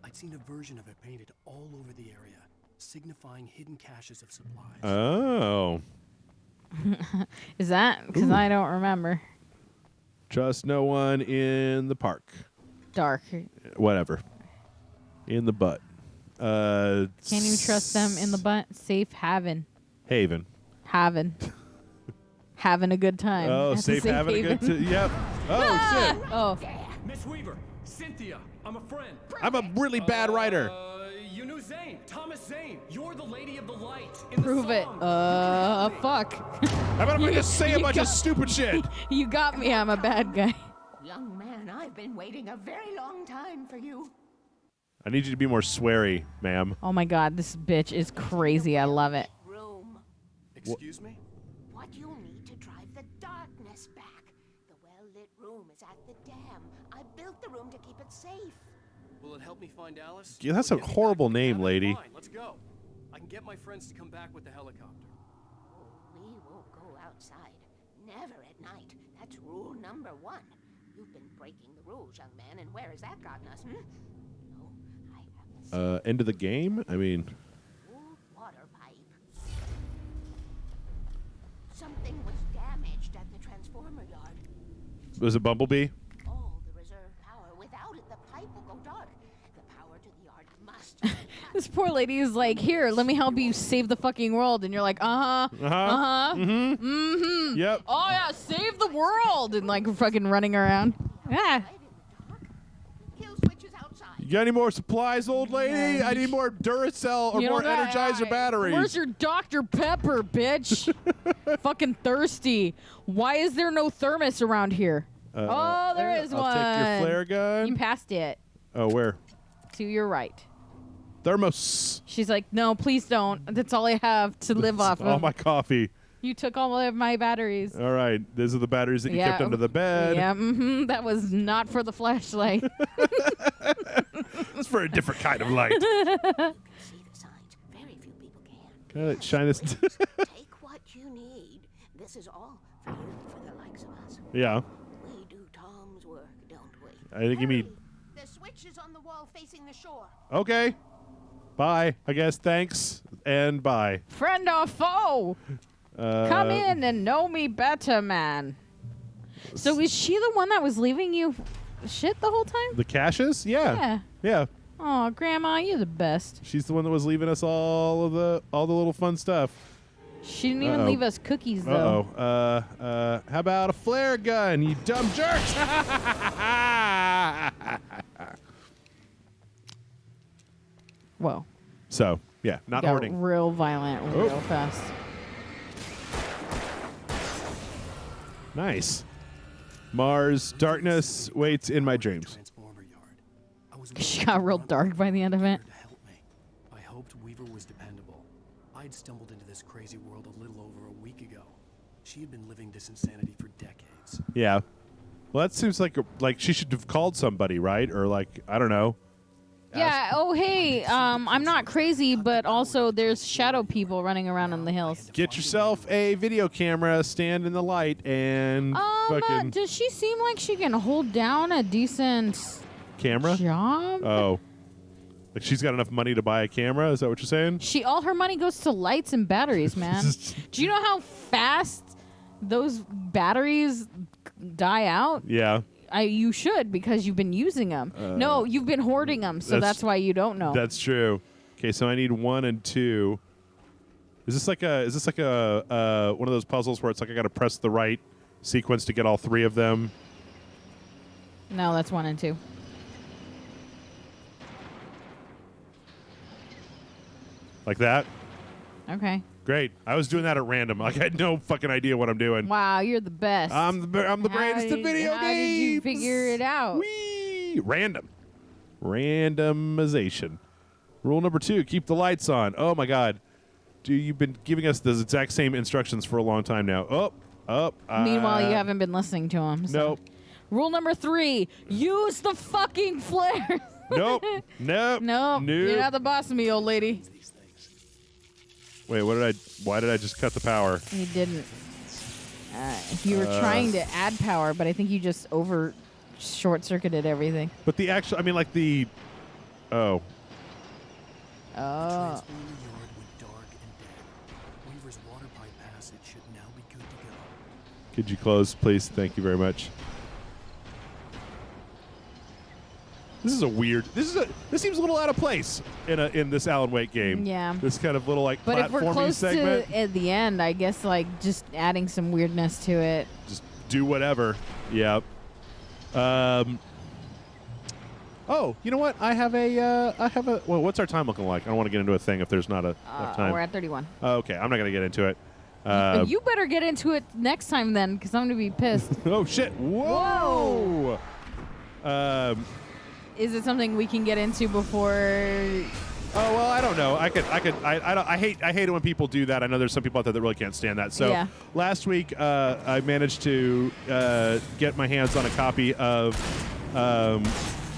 Speaker 4: I'd seen a version of it painted all over the area, signifying hidden caches of supplies.
Speaker 1: Oh.
Speaker 2: Is that? Because I don't remember.
Speaker 1: Trust no one in the park.
Speaker 2: Dark.
Speaker 1: Whatever. In the butt.
Speaker 2: Can you trust them in the butt? Safe haven.
Speaker 1: Haven.
Speaker 2: Having a good time.
Speaker 1: Oh,
Speaker 2: That's
Speaker 1: safe having a good
Speaker 2: haven.
Speaker 1: time. Yep. Oh, shit.
Speaker 2: Oh,
Speaker 7: Miss Weaver, Cynthia, I'm a friend.
Speaker 1: I'm a really bad writer.
Speaker 7: You knew Zane, Thomas Zane. You're the lady of the light in
Speaker 2: prove
Speaker 7: the
Speaker 2: it.
Speaker 7: song.
Speaker 2: Fuck.
Speaker 1: How about if I just say a
Speaker 2: you
Speaker 1: bunch of
Speaker 2: got-
Speaker 1: stupid shit?
Speaker 2: You got me. I'm a bad guy.
Speaker 6: Young man, I've been waiting a very long time for you.
Speaker 1: I need you to be more sweary, ma'am.
Speaker 2: Oh my god, this bitch is crazy. I love it.
Speaker 6: Room.
Speaker 4: Excuse me?
Speaker 6: What you'll need to drive the darkness back. The well-lit room is at the dam. I built the room to keep it safe.
Speaker 4: Will it help me find Alice?
Speaker 1: Yeah, that's
Speaker 4: Or
Speaker 1: a
Speaker 4: get me back
Speaker 1: horrible
Speaker 4: to the
Speaker 1: name,
Speaker 4: cabin?
Speaker 1: lady.
Speaker 4: Fine, let's go. I can get my friends to come back with the helicopter.
Speaker 6: We won't go outside. Never at night. That's rule number 1. You've been breaking the rules, young man, and where has that gotten us, No, I have the
Speaker 1: End of the game? I mean,
Speaker 6: old water pipe. Something was damaged at the transformer yard.
Speaker 1: was it Bumblebee?
Speaker 6: All the reserve power. Without it, the pipe will go dark. The power to the yard must be cut.
Speaker 2: This poor lady is like, here, let me help you save the fucking world. And you're like,
Speaker 1: Yep.
Speaker 2: Oh yeah, save the world. And like fucking running around. Yeah.
Speaker 6: Light in the dark. Kill switches outside.
Speaker 1: You got any more supplies, old lady? I need more Duracell or
Speaker 2: You
Speaker 1: more
Speaker 2: don't got-
Speaker 1: Energizer batteries.
Speaker 2: Where's your Dr. Pepper, bitch? Fucking thirsty. Why is there no thermos around here? There is
Speaker 1: I'll
Speaker 2: one.
Speaker 1: take your flare gun.
Speaker 2: You passed it.
Speaker 1: Oh, where?
Speaker 2: To your right.
Speaker 1: Thermos.
Speaker 2: She's like, no, please don't. That's all I have to live off
Speaker 1: All
Speaker 2: of.
Speaker 1: my coffee.
Speaker 2: You took all of my batteries.
Speaker 1: All right. These are the batteries that you kept under the bed.
Speaker 2: Yeah, that was not for the flashlight.
Speaker 1: It's for a different kind of light.
Speaker 6: See the signs. Very few people can.
Speaker 1: Gotta shine this.
Speaker 6: Take what you need. This is all for you, for the likes of us.
Speaker 1: Yeah.
Speaker 6: We do Tom's work, don't we?
Speaker 1: I think you mean.
Speaker 6: The switch is on the wall facing the shore.
Speaker 1: Okay. Bye. I guess. Thanks. And bye.
Speaker 2: Friend or foe? Come in and know me better, man. So is she the one that was leaving you shit the whole time?
Speaker 1: The caches? Yeah. Yeah.
Speaker 2: Oh, Grandma, you're the best.
Speaker 1: She's the one that was leaving us all the little fun stuff.
Speaker 2: She didn't even
Speaker 1: Uh-oh.
Speaker 2: leave us cookies, though.
Speaker 1: How about a flare gun, you dumb jerks?
Speaker 2: Whoa.
Speaker 1: So, yeah, not
Speaker 2: Got
Speaker 1: hoarding.
Speaker 2: real violent real
Speaker 1: Oh.
Speaker 2: fast.
Speaker 1: Nice. Mars, darkness waits in my dreams.
Speaker 4: Transformer yard. I was
Speaker 2: She got real dark by the end of it.
Speaker 4: to help me. I hoped Weaver was dependable. I'd stumbled into this crazy world a little over a week ago. She had been living this insanity for decades.
Speaker 1: Yeah. Well, that seems like she should have called somebody, right? Or like, I don't know.
Speaker 2: Yeah. Oh, hey. I'm not crazy, but also there's shadow people running around in the hills.
Speaker 1: Get yourself a video camera, stand in the light, and fucking
Speaker 2: Does she seem like she can hold down a decent
Speaker 1: camera.
Speaker 2: job?
Speaker 1: Oh, like she's got enough money to buy a camera? Is that what you're saying?
Speaker 2: All her money goes to lights and batteries, man. Do you know how fast those batteries die out?
Speaker 1: Yeah.
Speaker 2: You should, because you've been using them. No, you've been hoarding them, so
Speaker 1: that's-
Speaker 2: that's why you don't know.
Speaker 1: That's true. Okay, so I need 1 and 2. Is this like a one of those puzzles where it's like I got to press the right sequence to get all 3 of them?
Speaker 2: No, that's 1 and 2.
Speaker 1: Like that?
Speaker 2: Okay.
Speaker 1: Great. I was doing that at random. Like I had no fucking idea what I'm doing.
Speaker 2: Wow, you're the best.
Speaker 1: I'm the greatest in video games.
Speaker 2: How did you figure it out?
Speaker 1: Whee! Randomization. Rule number 2: keep the lights on. Oh my God, dude, you've been giving us the exact same instructions for a long time now.
Speaker 2: Meanwhile, you haven't been listening to them. So.
Speaker 1: Nope.
Speaker 2: Rule number 3: use the fucking flare.
Speaker 1: Nope.
Speaker 2: Nope. You're not the boss of me, old lady.
Speaker 1: Wait, why did I just cut the power?
Speaker 2: You didn't. You were trying to add power, but I think you just short-circuited everything.
Speaker 1: But the actual, I mean, like the, oh.
Speaker 4: Transformer yard went dark and dead. Weaver's water pipe passage should now be good to go.
Speaker 1: Could you close, please? Thank you very much. This is a weird. This seems a little out of place in this Alan Wake game.
Speaker 2: Yeah.
Speaker 1: This kind of little like
Speaker 2: But if we're
Speaker 1: platforming
Speaker 2: close
Speaker 1: segment.
Speaker 2: to at the end, I guess like just adding some weirdness to it.
Speaker 1: Just do whatever. Yeah. Oh, you know what? I have a. Well, what's our time looking like? I don't want to get into a thing if there's not enough time.
Speaker 2: We're at 31.
Speaker 1: Okay, I'm not gonna get into it.
Speaker 2: You better get into it next time then, because I'm gonna be pissed.
Speaker 1: Oh shit! Whoa!
Speaker 2: Is it something we can get into before?
Speaker 1: Oh well, I don't know. I hate it when people do that. I know there's some people out there that really can't stand that. So
Speaker 2: Yeah.
Speaker 1: last week I managed to get my hands on a copy of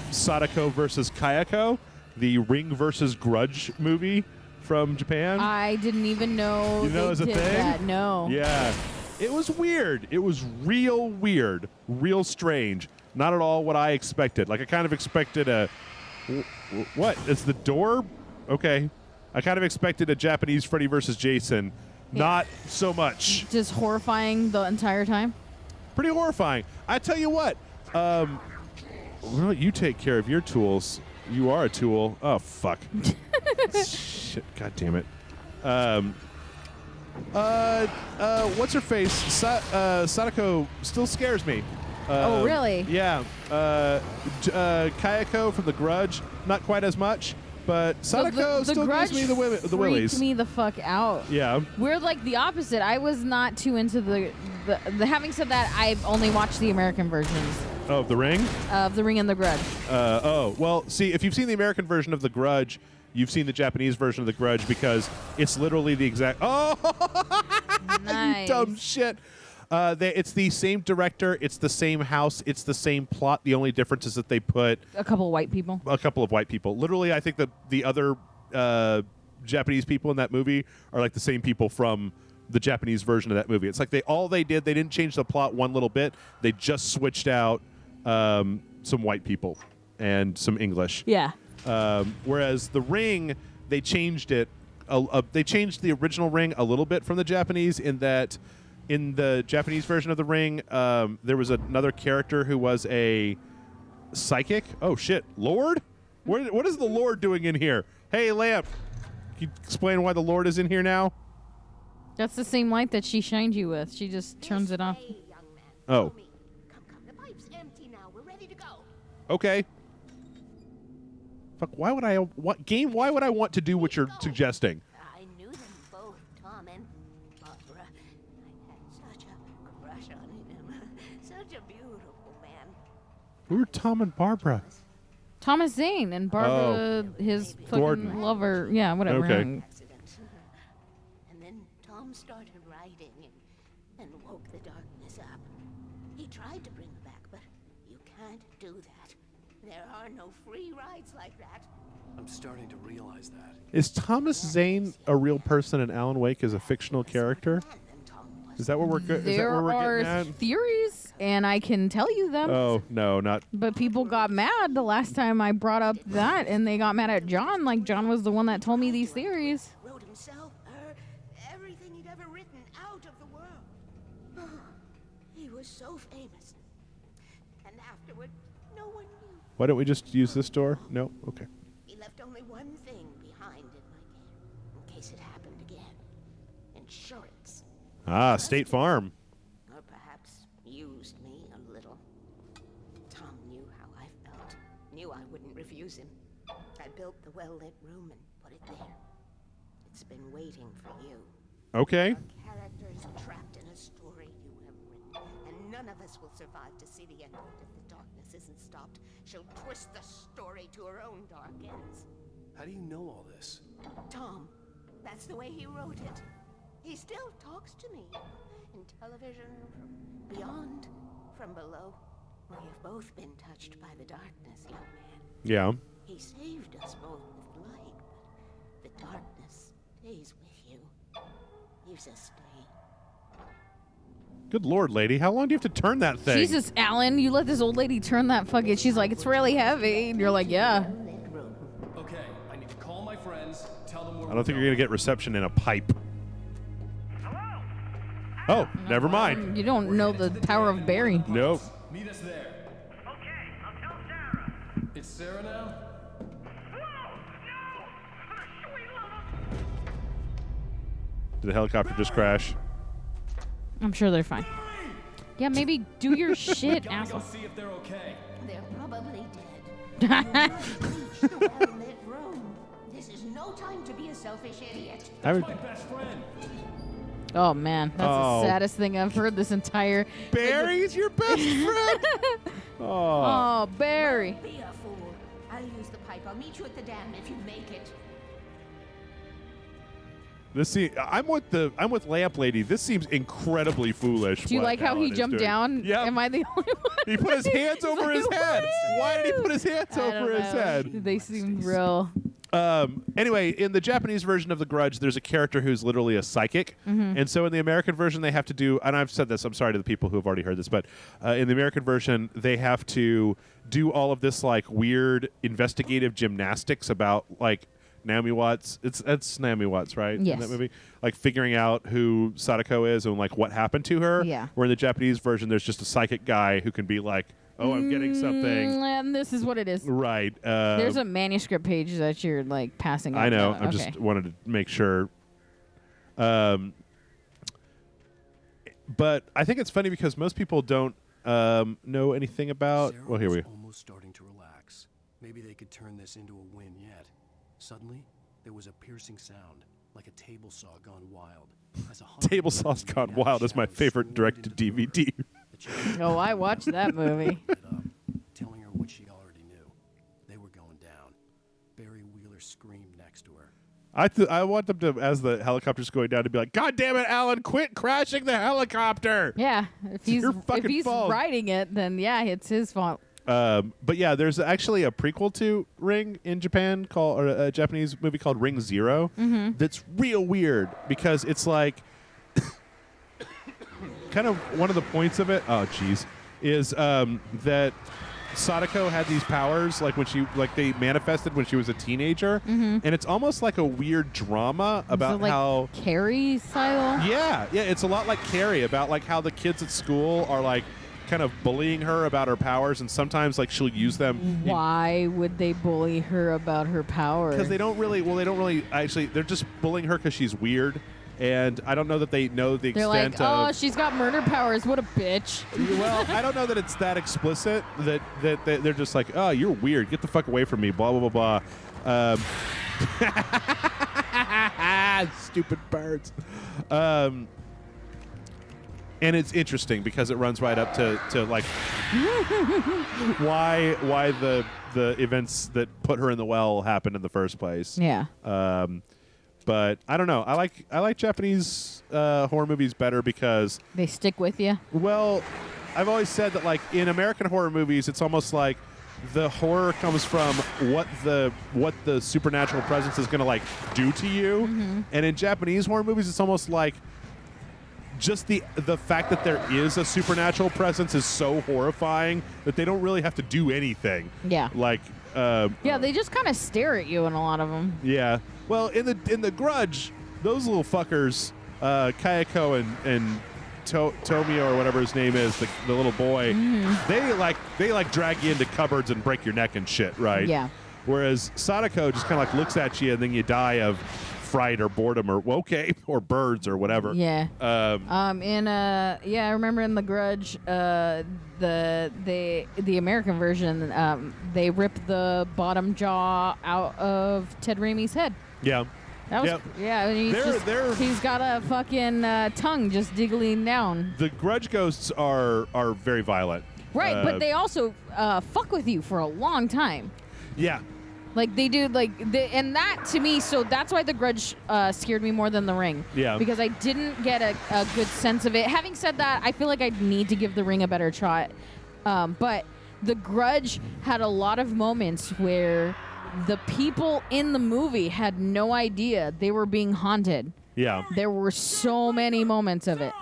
Speaker 1: Sadako versus Kayako, the Ring versus Grudge movie from Japan.
Speaker 2: I didn't even know.
Speaker 1: You know
Speaker 2: they
Speaker 1: as a
Speaker 2: did
Speaker 1: thing?
Speaker 2: That. No.
Speaker 1: Yeah, it was weird. It was real weird, real strange. Not at all what I expected. Like I kind of expected what? It's the door? Okay. I kind of expected a Japanese Freddy versus Jason.
Speaker 2: Yeah.
Speaker 1: Not so much.
Speaker 2: Just horrifying the entire time.
Speaker 1: Pretty horrifying. I tell you what. Well, you take care of your tools. You are a tool. Oh fuck. Shit. God damn it. What's her face? Sadako still scares me.
Speaker 2: Oh, really?
Speaker 1: Yeah. Kayako from The Grudge, not quite as much, but Sadako
Speaker 2: the
Speaker 1: still
Speaker 2: Grudge
Speaker 1: gives me the willies.
Speaker 2: freaked me the fuck out.
Speaker 1: Yeah.
Speaker 2: We're like the opposite. I was not too into the having said that, I've only watched the American versions
Speaker 1: Oh, The Ring?
Speaker 2: of The Ring and The Grudge.
Speaker 1: Well, see, if you've seen the American version of The Grudge, you've seen the Japanese version of The Grudge because it's literally the exact. Oh,
Speaker 2: Nice.
Speaker 1: you dumb shit. It's the same director, it's the same house, it's the same plot. The only difference is that they put
Speaker 2: A couple of white people.
Speaker 1: a couple of white people. Literally, I think the other Japanese people in that movie are like the same people from the Japanese version of that movie. It's like they didn't change the plot one little bit. They just switched out some white people and some English.
Speaker 2: Yeah.
Speaker 1: Whereas The Ring, they changed it. They changed the original Ring a little bit from the Japanese in that in the Japanese version of The Ring, there was another character who was a psychic. Oh, shit. Lord? What is the Lord doing in here? Hey, Lamp. Can you explain why the Lord is in here now?
Speaker 2: That's the same light that she shined you with. She just turns it off.
Speaker 6: Hey, young man.
Speaker 1: Oh.
Speaker 6: Follow me. Come. The pipe's empty now. We're ready to go.
Speaker 1: Okay. Fuck, why would I want to do what you're suggesting?
Speaker 6: I knew them both, Tom and Barbara. I had such a crush on him. Such a beautiful man.
Speaker 1: Who are Tom and Barbara?
Speaker 2: Thomas Zane and Barbara, his fucking
Speaker 1: Gordon.
Speaker 2: lover. Yeah, whatever.
Speaker 1: Okay.
Speaker 6: Accident. And then Tom started writing and woke the darkness up. He tried to bring her back, but you can't do that. There are no free rides like that.
Speaker 4: I'm starting to realize that.
Speaker 1: Is Thomas Zane a real person and Alan Wake is a fictional character? Is that what we're good? Is that
Speaker 2: There
Speaker 1: where we're
Speaker 2: are
Speaker 1: getting at?
Speaker 2: theories, and I can tell you them.
Speaker 1: Oh no, not.
Speaker 2: But people got mad the last time I brought up that, and they got mad at John. Like, John was the one that told me these theories.
Speaker 6: Wrote himself, her, everything he'd ever written out of the world. He was so famous. And afterward, no one knew.
Speaker 1: Why don't we just use this door? No. Okay.
Speaker 6: He left only one thing behind in my game, in case it happened again. insurance.
Speaker 1: Ah, State Farm.
Speaker 6: Or perhaps used me a little. Tom knew how I felt. Knew I wouldn't refuse him. I built the well-lit room and put it there. It's been waiting for you.
Speaker 1: Okay.
Speaker 6: Our characters trapped in a story you have written, and none of us will survive to see the end of it if the darkness isn't stopped. She'll twist the story to her own dark ends.
Speaker 4: How do you know all this?
Speaker 6: Tom, that's the way he wrote it. He still talks to me. In television, from beyond, from below. We have both been touched by the darkness, young man.
Speaker 1: Yeah.
Speaker 6: He saved us both with light, but the darkness stays with you. Leaves a stain.
Speaker 1: Good Lord, lady. How long do you have to turn that thing?
Speaker 2: Jesus, Alan, you let this old lady turn that fucking... She's like, it's really heavy. And you're like, yeah.
Speaker 7: Okay, I need to call my friends, tell them where
Speaker 1: I don't think you're going to get reception in a pipe. Oh, never mind.
Speaker 2: You don't know the power of Barry.
Speaker 1: Nope.
Speaker 7: Meet us there.
Speaker 8: Okay, I'll tell Sarah.
Speaker 7: It's Sarah now?
Speaker 8: Whoa! No! For the sweet love of...
Speaker 1: Did the helicopter just crash?
Speaker 2: I'm sure they're fine. Yeah, maybe do your shit,
Speaker 7: Gotta
Speaker 2: asshole.
Speaker 7: go see if they're okay.
Speaker 6: They're probably dead. You must reach the well-lit room. This is no time to be a selfish idiot.
Speaker 1: I would,
Speaker 7: My best friend.
Speaker 2: Oh, man. That's
Speaker 1: Oh.
Speaker 2: the saddest thing I've heard this entire...
Speaker 1: Barry's your best friend? Oh.
Speaker 2: Oh, Barry.
Speaker 6: Don't be a fool. I'll use the pipe. I'll meet you at the dam if you make it.
Speaker 1: I'm with Lamp Lady. This seems incredibly foolish.
Speaker 2: Do you like how he jumped down?
Speaker 1: Yeah.
Speaker 2: Am I the only one?
Speaker 1: He put his hands over his head. Why did he put his hands
Speaker 2: I
Speaker 1: over
Speaker 2: don't
Speaker 1: his
Speaker 2: know.
Speaker 1: head?
Speaker 2: They seem real.
Speaker 1: Anyway, in the Japanese version of The Grudge, there's a character who's literally a psychic. And so in the American version, they have to do, and I've said this, I'm sorry to the people who have already heard this, but in the American version, they have to do all of this like weird investigative gymnastics about like Naomi Watts. That's Naomi Watts, right?
Speaker 2: Yes.
Speaker 1: In that movie? Like figuring out who Sadako is and like what happened to her.
Speaker 2: Yeah.
Speaker 1: Where in the Japanese version, there's just a psychic guy who can be like, oh, I'm getting something.
Speaker 2: And this is what it is.
Speaker 1: Right.
Speaker 2: There's a manuscript page that you're like passing out.
Speaker 1: I know.
Speaker 2: to.
Speaker 1: I
Speaker 2: Okay.
Speaker 1: just wanted to make sure. But I think it's funny because most people don't know anything about.
Speaker 4: Sarah
Speaker 1: Well, here we
Speaker 4: was
Speaker 1: go.
Speaker 4: almost starting to relax. Maybe they could turn this into a win yet. Suddenly, there was a piercing sound, like a table saw gone wild. As a hundred
Speaker 1: Table
Speaker 4: women
Speaker 1: Sauce
Speaker 4: made
Speaker 1: Gone
Speaker 4: out of
Speaker 1: Wild is my
Speaker 4: shadows
Speaker 1: favorite
Speaker 4: swarmed
Speaker 1: direct to
Speaker 4: into the room.
Speaker 1: DVD.
Speaker 4: The champion
Speaker 2: Oh, I watched that movie.
Speaker 4: it up, telling her what she already knew. They were going down. Barry Wheeler screamed next to her.
Speaker 1: I want them to, as the helicopter's going down, to be like, God damn it, Alan, quit crashing the helicopter.
Speaker 2: Yeah, if he's
Speaker 1: your fucking fault.
Speaker 2: riding it, then yeah, it's his fault.
Speaker 1: But yeah, there's actually a prequel to Ring in Japan called, or a Japanese movie called Ring Zero. That's real weird because it's like kind of one of the points of it. Oh, jeez, is that Sadako had these powers like when they manifested when she was a teenager, and it's almost like a weird drama about
Speaker 2: Is it like
Speaker 1: how.
Speaker 2: Carrie style.
Speaker 1: Yeah, it's a lot like Carrie about like how the kids at school are like kind of bullying her about her powers, and sometimes like she'll use them.
Speaker 2: Why would they bully her about her power?
Speaker 1: Because they don't really actually. They're just bullying her because she's weird, and I don't know that they know the
Speaker 2: They're
Speaker 1: extent
Speaker 2: like, oh,
Speaker 1: of.
Speaker 2: she's got murder powers. What a bitch.
Speaker 1: Well, I don't know that it's that explicit. That they're just like, oh, you're weird. Get the fuck away from me. Blah blah blah blah. Stupid birds. And it's interesting because it runs right up to like why the events that put her in the well happened in the first place.
Speaker 2: Yeah.
Speaker 1: But I don't know. I like Japanese horror movies better because,
Speaker 2: They stick with you.
Speaker 1: well, I've always said that like in American horror movies, it's almost like the horror comes from what the supernatural presence is going to like do to you, and in Japanese horror movies, it's almost like just the fact that there is a supernatural presence is so horrifying that they don't really have to do anything.
Speaker 2: Yeah.
Speaker 1: Like.
Speaker 2: Yeah, they just kind of stare at you in a lot of them.
Speaker 1: Yeah. Well, in the Grudge, those little fuckers, Kayako and Tomio or whatever his name is, the little boy, they like drag you into cupboards and break your neck and shit, right?
Speaker 2: Yeah.
Speaker 1: Whereas Sadako just kind of like looks at you and then you die of fright or boredom or okay or birds or whatever.
Speaker 2: Yeah. I remember in The Grudge, the American version, they ripped the bottom jaw out of Ted Raimi's head.
Speaker 1: Yeah.
Speaker 2: That was he's got a fucking tongue just diggling down.
Speaker 1: The Grudge ghosts are very violent.
Speaker 2: Right, but they also fuck with you for a long time.
Speaker 1: Yeah.
Speaker 2: Like they do, and that to me, so that's why The Grudge scared me more than The Ring.
Speaker 1: Yeah.
Speaker 2: Because I didn't get a good sense of it. Having said that, I feel like I need to give The Ring a better shot. But The Grudge had a lot of moments where the people in the movie had no idea they were being haunted.
Speaker 1: Yeah.
Speaker 2: There were so many moments of it.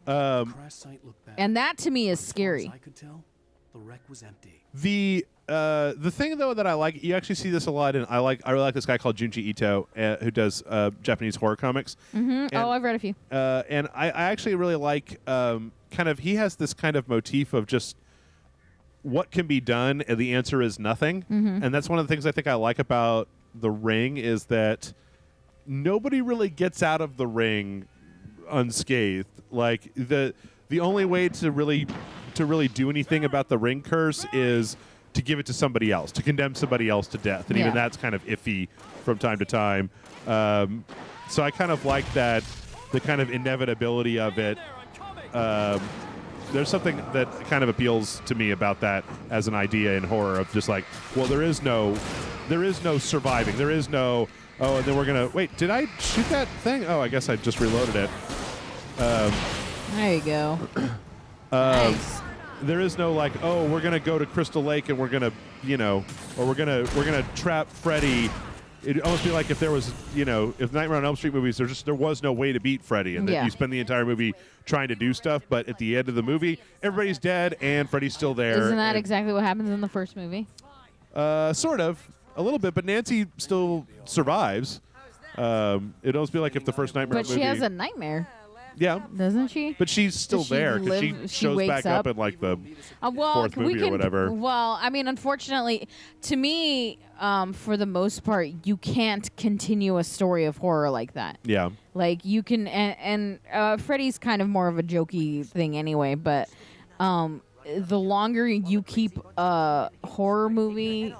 Speaker 2: And that to me is scary.
Speaker 4: As I could tell, the wreck was empty.
Speaker 1: The thing though that I like, you actually see this a lot, and I really like this guy called Junji Ito, who does Japanese horror comics.
Speaker 2: Mm-hmm. I've read a few.
Speaker 1: And I actually really like he has this kind of motif of just what can be done, and the answer is nothing.
Speaker 2: Mm-hmm.
Speaker 1: And that's one of the things I think I like about The Ring is that nobody really gets out of The Ring unscathed. Like the only way to really do anything about the Ring curse is to give it to somebody else, to condemn somebody else to death, and even that's kind of iffy from time to time. So I kind of like that, the kind of inevitability of it. There's something that kind of appeals to me about that as an idea in horror of just like, well, there is no surviving. There is no, and then we're gonna wait. Did I shoot that thing? Oh, I guess I just reloaded it.
Speaker 2: There you go. Nice.
Speaker 1: There is no like, oh, we're gonna go to Crystal Lake and we're gonna, or we're gonna trap Freddy. It'd almost be like if there was, if Nightmare on Elm Street movies, there was no way to beat Freddy, and then you spend the entire movie trying to do stuff, but at the end of the movie, everybody's dead and Freddy's still there.
Speaker 2: Isn't that exactly what happens in the first movie?
Speaker 1: Sort of, a little bit, but Nancy still survives. It'd almost be like if the first Nightmare movie.
Speaker 2: But she has a nightmare.
Speaker 1: Yeah.
Speaker 2: Doesn't she?
Speaker 1: But she's still there because she shows back up in like the fourth movie or whatever.
Speaker 2: Well, I mean, unfortunately, to me, for the most part, you can't continue a story of horror like that.
Speaker 1: Yeah.
Speaker 2: Like you can, and Freddy's kind of more of a jokey thing anyway, but the longer you keep a horror movie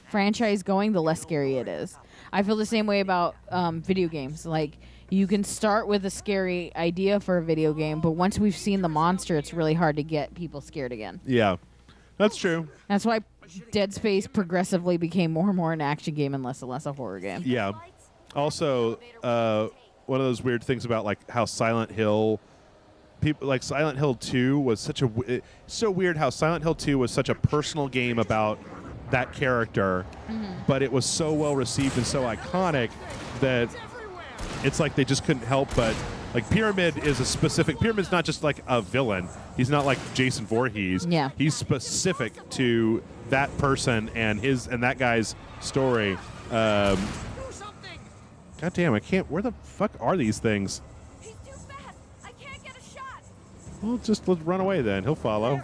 Speaker 2: franchise going, the less scary it is. I feel the same way about video games. Like, you can start with a scary idea for a video game, but once we've seen the monster, it's really hard to get people scared again.
Speaker 1: Yeah, that's true.
Speaker 2: That's why Dead Space progressively became more and more an action game and less a horror game.
Speaker 1: Yeah. Also, one of those weird things about like how Silent Hill, people like Silent Hill 2 was so weird how Silent Hill 2 was such a personal game about that character, but it was so well received and so iconic that it's like they just couldn't help but like Pyramid is a specific. Pyramid's not just like a villain. He's not like Jason Voorhees.
Speaker 2: Yeah.
Speaker 1: He's specific to that person and that guy's story. God damn, I can't. Where the fuck are these things?
Speaker 8: He's too fast. I can't get a shot.
Speaker 1: Well, let's run away then. He'll follow.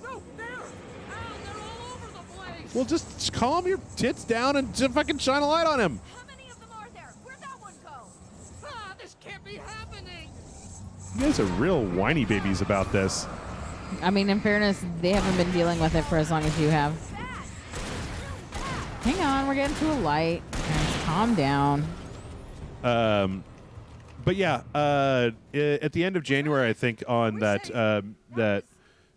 Speaker 8: No, there. Ow, they're all over the place.
Speaker 1: Well, just calm your tits down and just fucking shine a light on him.
Speaker 8: How many of them are there? Where'd that one go? Ah, this can't be happening.
Speaker 1: You guys are real whiny babies about this.
Speaker 2: I mean, in fairness, they haven't been dealing with it for as long as you have. Hang on, we're getting to a light. Okay, calm down.
Speaker 1: But yeah, at the end of January, I think on that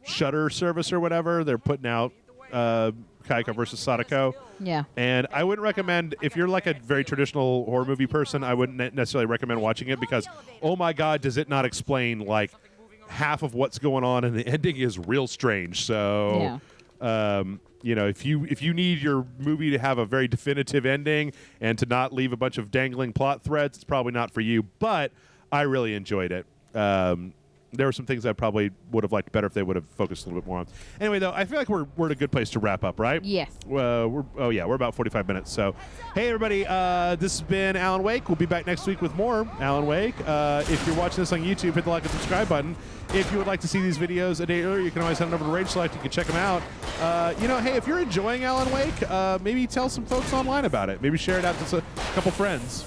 Speaker 1: Shudder service or whatever, they're putting out Kaiko versus Sadako.
Speaker 2: Yeah.
Speaker 1: And I wouldn't recommend, if you're like a very traditional horror movie person, I wouldn't necessarily recommend watching it because, oh my God, does it not explain like half of what's going on, and the ending is real strange. So, if you need your movie to have a very definitive ending and to not leave a bunch of dangling plot threads, it's probably not for you. But I really enjoyed it. there were some things I probably would have liked better if they would have focused a little bit more on. Anyway, though, I feel like we're in a good place to wrap up, right?
Speaker 2: Yes.
Speaker 1: We're about 45 minutes. So, hey, everybody, this has been Alan Wake. We'll be back next week with more Alan Wake. If you're watching this on YouTube, hit the like and subscribe button. If you would like to see these videos a day earlier, you can always head on over to Rage Select. You can check them out. Hey, if you're enjoying Alan Wake, maybe tell some folks online about it. Maybe share it out to a couple friends,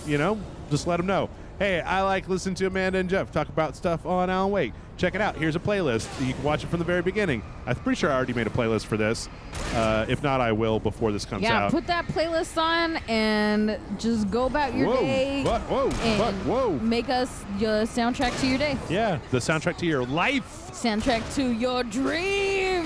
Speaker 1: just let them know. Hey, I like listening to Amanda and Jeff talk about stuff on Alan Wake. Check it out. Here's a playlist. You can watch it from the very beginning. I'm pretty sure I already made a playlist for this. If not, I will before this comes out.
Speaker 2: Yeah, put that playlist on and just go about your day.
Speaker 1: Whoa.
Speaker 2: Make us your soundtrack to your day.
Speaker 1: Yeah, the soundtrack to your life.
Speaker 2: Soundtrack to your dream.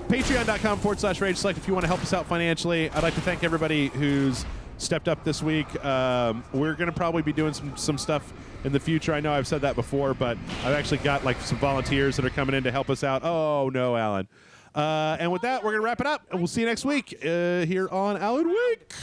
Speaker 1: Patreon.com/Rage Select if you want to help us out financially. I'd like to thank everybody who's stepped up this week. We're going to probably be doing some stuff in the future. I know I've said that before, but I've actually got some volunteers that are coming in to help us out. Oh, no, Alan. And with that, we're going to wrap it up, and we'll see you next week here on Alan Wake.